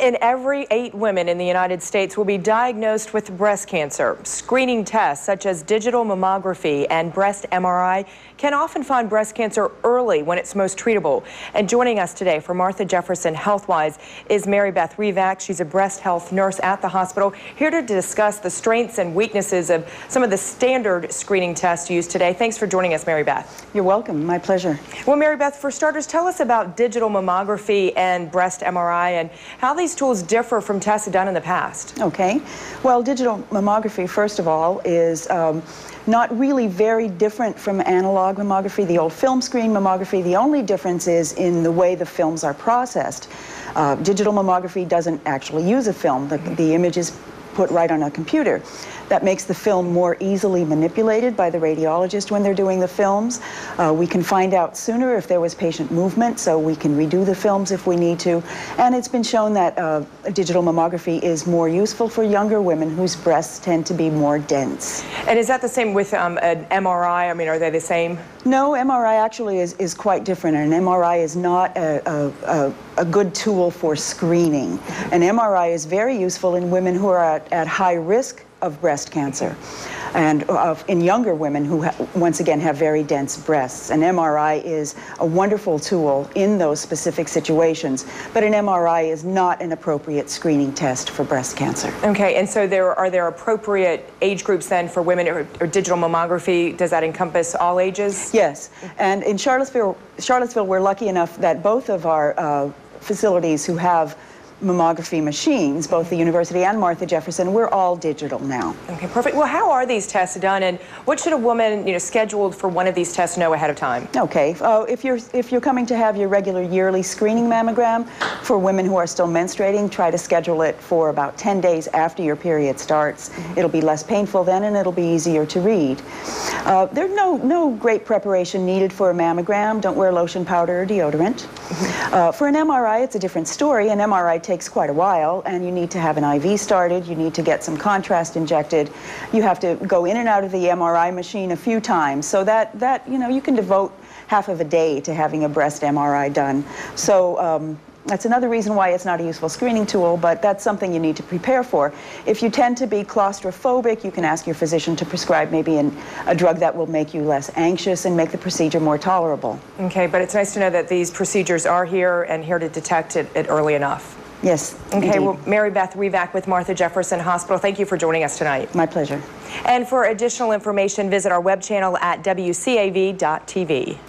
in every 8 women in the United States will be diagnosed with breast cancer. Screening tests such as digital mammography and breast MRI can often find breast cancer early when it's most treatable. And joining us today for Martha Jefferson Healthwise is Mary Beth Revac. She's a breast health nurse at the hospital, here to discuss the strengths and weaknesses of some of the standard screening tests used today. Thanks for joining us, Mary Beth. You're welcome. My pleasure. Well, Mary Beth, for starters, tell us about digital mammography and breast MRI and how these tools differ from tests done in the past. Okay. Well, digital mammography, first of all, is not really very different from analog mammography, the old film screen mammography. The only difference is in the way the films are processed. Digital mammography doesn't actually use a film. The image is put right on a computer. That makes the film more easily manipulated by the radiologist when they're doing the films. We can find out sooner if there was patient movement, so we can redo the films if we need to. And it's been shown that digital mammography is more useful for younger women whose breasts tend to be more dense. And is that the same with an MRI? I mean, are they the same? No, MRI actually is quite different. An MRI is not a good tool for screening. An MRI is very useful in women who are at high risk of breast cancer, and in younger women who once again have very dense breasts. An MRI is a wonderful tool in those specific situations, but an MRI is not an appropriate screening test for breast cancer. Okay, and so are there appropriate age groups then for women, or digital mammography? Does that encompass all ages? Yes, and in Charlottesville, we're lucky enough that both of our facilities who have mammography machines, both the university and Martha Jefferson, we're all digital now. Okay, perfect. Well, how are these tests done, and what should a woman, scheduled for one of these tests know ahead of time? Okay, if you're coming to have your regular yearly screening mammogram, for women who are still menstruating, try to schedule it for about 10 days after your period starts. It'll be less painful then, and it'll be easier to read. There's no great preparation needed for a mammogram. Don't wear lotion, powder, or deodorant. For an MRI, it's a different story. An MRI takes quite a while, and you need to have an IV started. You need to get some contrast injected. You have to go in and out of the MRI machine a few times, so that you can devote half of a day to having a breast MRI done. So that's another reason why it's not a useful screening tool, but that's something you need to prepare for. If you tend to be claustrophobic, you can ask your physician to prescribe maybe a drug that will make you less anxious and make the procedure more tolerable. Okay, but it's nice to know that these procedures are here and here to detect it early enough. Yes, okay, indeed. Well, Mary Beth Revac with Martha Jefferson Hospital, thank you for joining us tonight. My pleasure. And for additional information, visit our web channel at WCAV.tv.